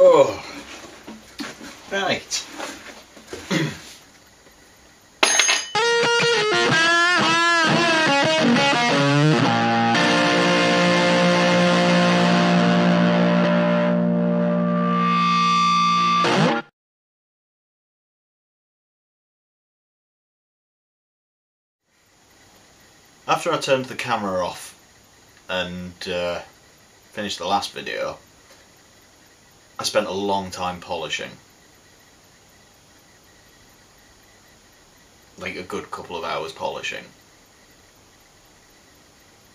Oh, right. After I turned the camera off and finished the last video, I spent a long time polishing. Like a good couple of hours polishing.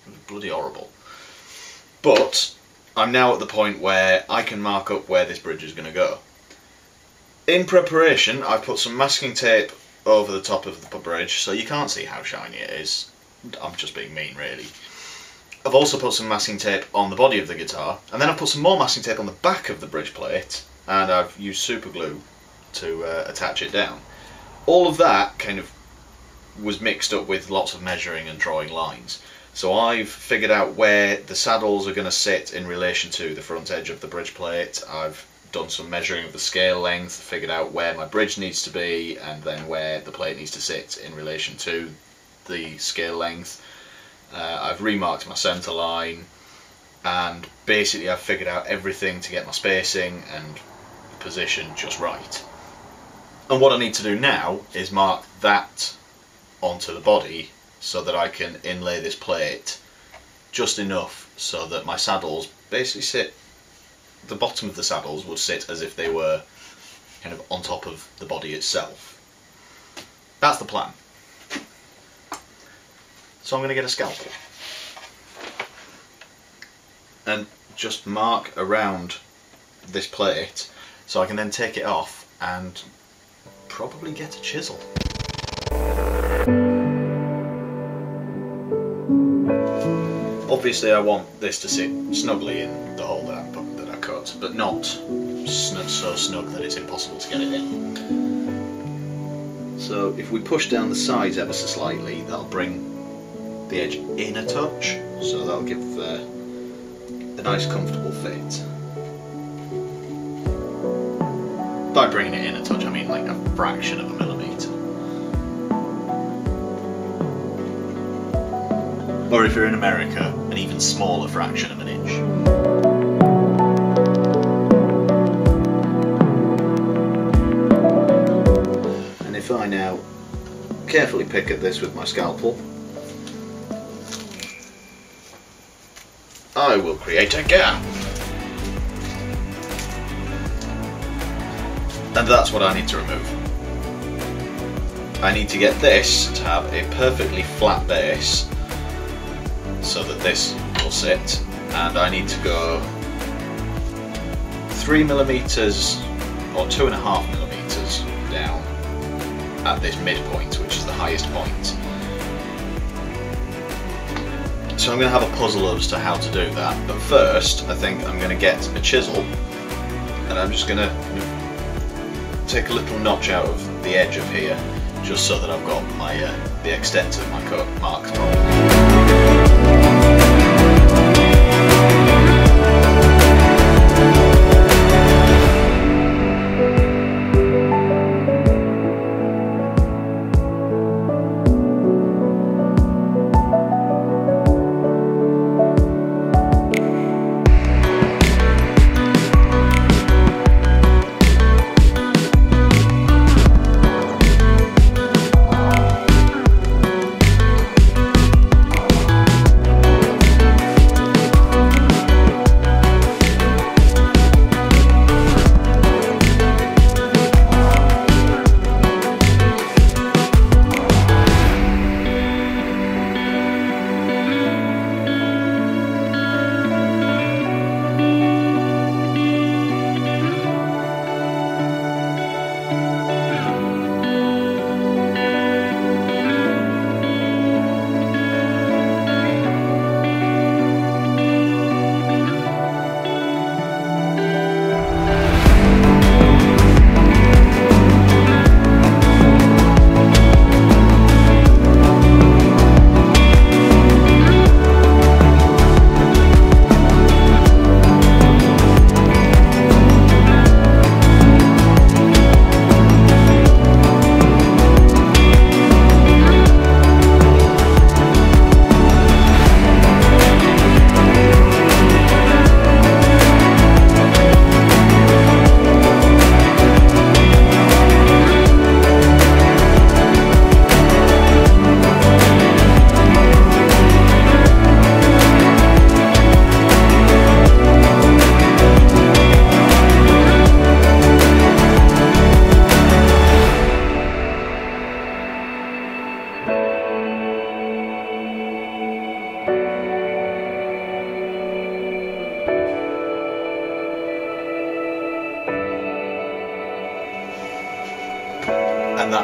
It was bloody horrible. But I'm now at the point where I can mark up where this bridge is going to go. In preparation, I've put some masking tape over the top of the bridge so you can't see how shiny it is. I'm just being mean, really. I've also put some masking tape on the body of the guitar, and then I've put some more masking tape on the back of the bridge plate, and I've used super glue to attach it down. All of that kind of was mixed up with lots of measuring and drawing lines. So I've figured out where the saddles are going to sit in relation to the front edge of the bridge plate. I've done some measuring of the scale length, figured out where my bridge needs to be, and then where the plate needs to sit in relation to the scale length. I've remarked my centre line, and basically I've figured out everything to get my spacing and position just right. And what I need to do now is mark that onto the body so that I can inlay this plate just enough so that my saddles basically sit, the bottom of the saddles would sit as if they were kind of on top of the body itself. That's the plan. So I'm going to get a scalpel and just mark around this plate so I can then take it off and probably get a chisel. Obviously I want this to sit snugly in the hole that I cut, but not so snug that it's impossible to get it in. So if we push down the sides ever so slightly, that'll bring the edge in a touch, so that'll give a nice comfortable fit. By bringing it in a touch I mean like a fraction of a millimetre. Or if you're in America, an even smaller fraction of an inch. And if I now carefully pick at this with my scalpel, I will create a gap. And that's what I need to remove. I need to get this to have a perfectly flat base so that this will sit, and I need to go 3mm or 2.5mm down at this midpoint, which is the highest point. So I'm going to have a puzzle as to how to do that, but first I think I'm going to get a chisel and I'm just going to take a little notch out of the edge of here just so that I've got my the extent of my cut marked properly.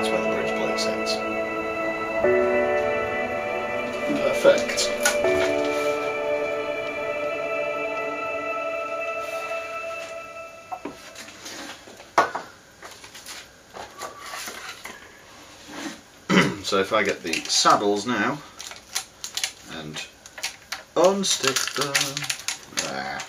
that's where the bridge plate sits. Perfect. So if I get the saddles now and unstick them, there.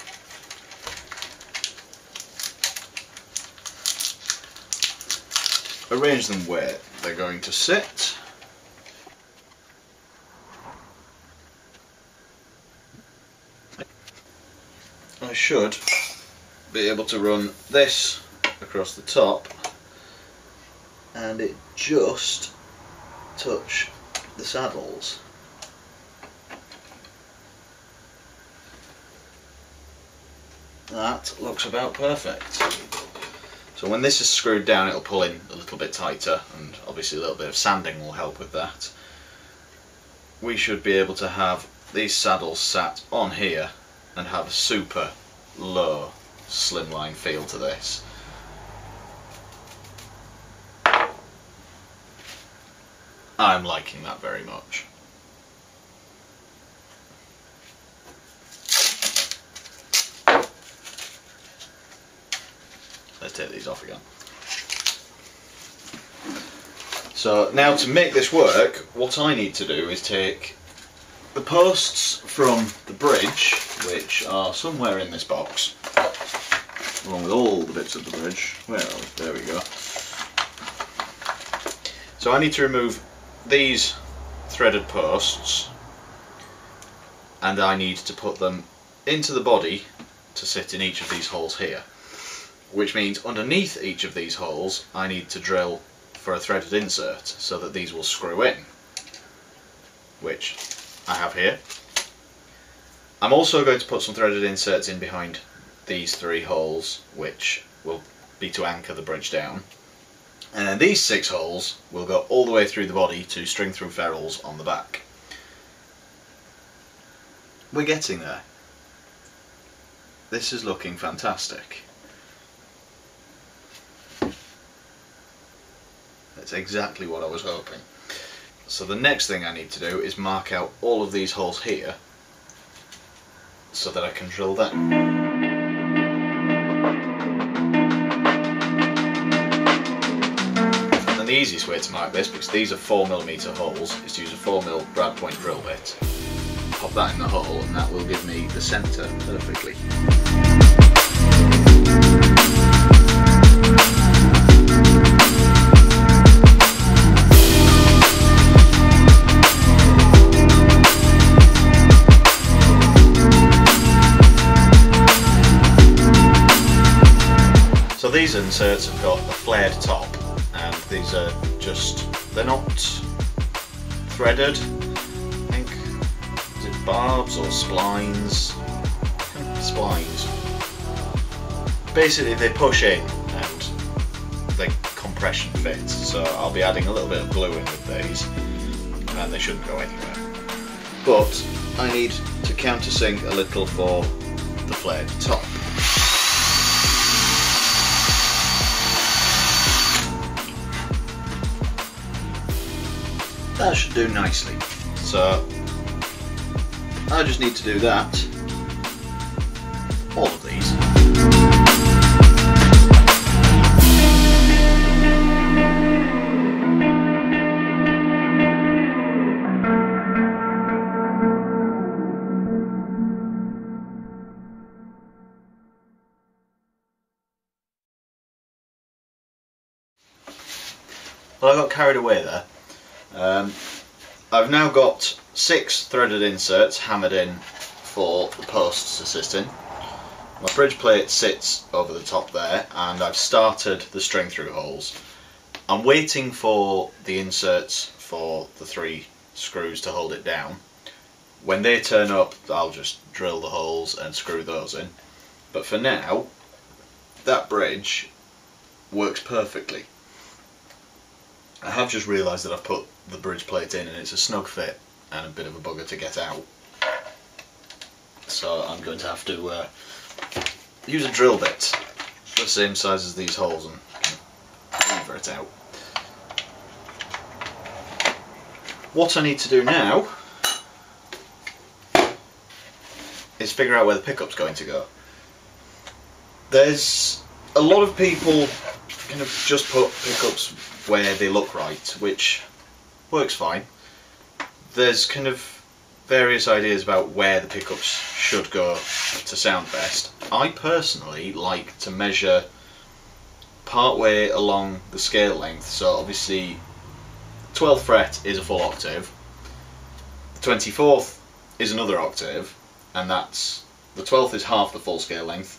Arrange them where they're going to sit. I should be able to run this across the top and it just touch the saddles. That looks about perfect. So when this is screwed down, it'll pull in a little bit tighter, and obviously a little bit of sanding will help with that. We should be able to have these saddles sat on here and have a super low slimline feel to this. I'm liking that very much. Let's take these off again. So now to make this work, what I need to do is take the posts from the bridge, which are somewhere in this box, along with all the bits of the bridge. Well, there we go. So I need to remove these threaded posts, and I need to put them into the body to sit in each of these holes here, which means underneath each of these holes I need to drill for a threaded insert so that these will screw in, which I have here. I'm also going to put some threaded inserts in behind these 3 holes, which will be to anchor the bridge down. And then these 6 holes will go all the way through the body to string through ferrules on the back. We're getting there. This is looking fantastic. That's exactly what I was hoping. So the next thing I need to do is mark out all of these holes here so that I can drill them. The easiest way to mark this, because these are 4mm holes, is to use a 4mm brad point drill bit. Pop that in the hole and that will give me the centre perfectly. So these inserts have got a flared top. And these are just, they're not threaded, I think, is it barbs or splines? Splines. Basically they push in and they compression fit, so I'll be adding a little bit of glue in with these and they shouldn't go anywhere. But I need to countersink a little for the flared top. That should do nicely. So I just need to do that. All of these. Well, I got carried away there. I've now got 6 threaded inserts hammered in for the posts to sit in. My bridge plate sits over the top there and I've started the string through holes. I'm waiting for the inserts for the 3 screws to hold it down. When they turn up I'll just drill the holes and screw those in. But for now that bridge works perfectly. I have just realised that I've put the bridge plate in and it's a snug fit and a bit of a bugger to get out. So I'm going to have to use a drill bit the same size as these holes and lever it out. What I need to do now is figure out where the pickup's going to go. There's a lot of people kind of just put pickups where they look right, which works fine. There's kind of various ideas about where the pickups should go to sound best. I personally like to measure partway along the scale length, so obviously 12th fret is a full octave, the 24th is another octave, and that's, the 12th is half the full scale length,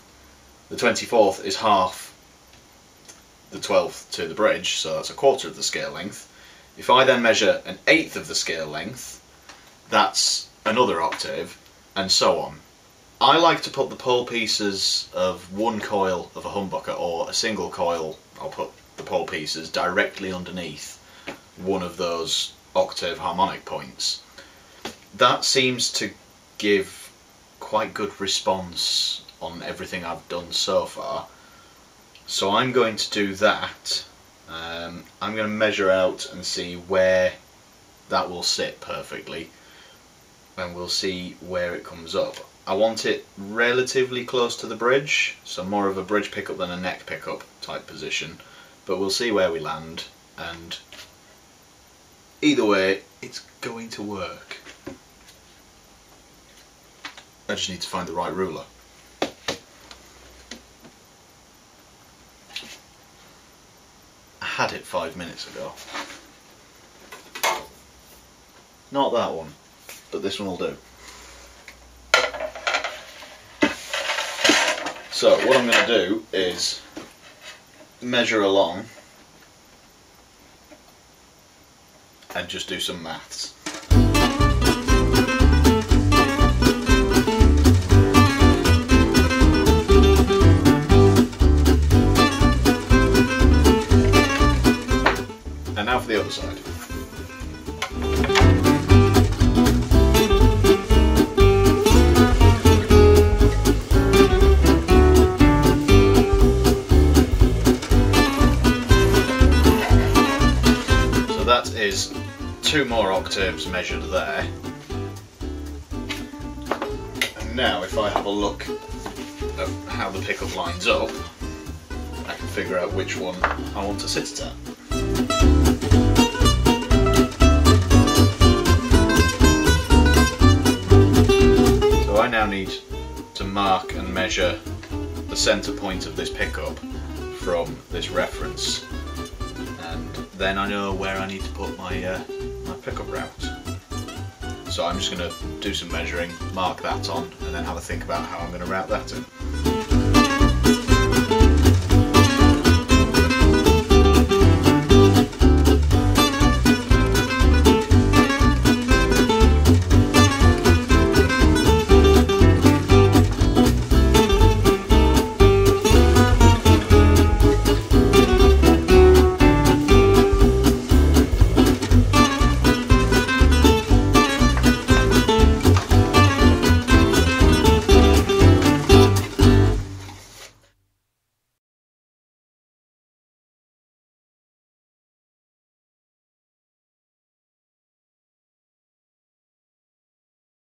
the 24th is half the 12th to the bridge, so that's a quarter of the scale length. If I then measure an eighth of the scale length, that's another octave, and so on. I like to put the pole pieces of one coil of a humbucker, or a single coil, I'll put the pole pieces directly underneath one of those octave harmonic points. That seems to give quite good response on everything I've done so far. So I'm going to do that. I'm going to measure out and see where that will sit perfectly, and we'll see where it comes up. I want it relatively close to the bridge, so more of a bridge pickup than a neck pickup type position, but we'll see where we land, and either way it's going to work. I just need to find the right ruler. I had it 5 minutes ago. Not that one, but this one will do. So what I'm going to do is measure along and just do some maths. And now for the other side. That is 2 more octaves measured there. And now if I have a look at how the pickup lines up, I can figure out which one I want to sit it at. So I now need to mark and measure the centre point of this pickup from this reference. Then I know where I need to put my my pickup route. So I'm just going to do some measuring, mark that on, and then have a think about how I'm going to route that in.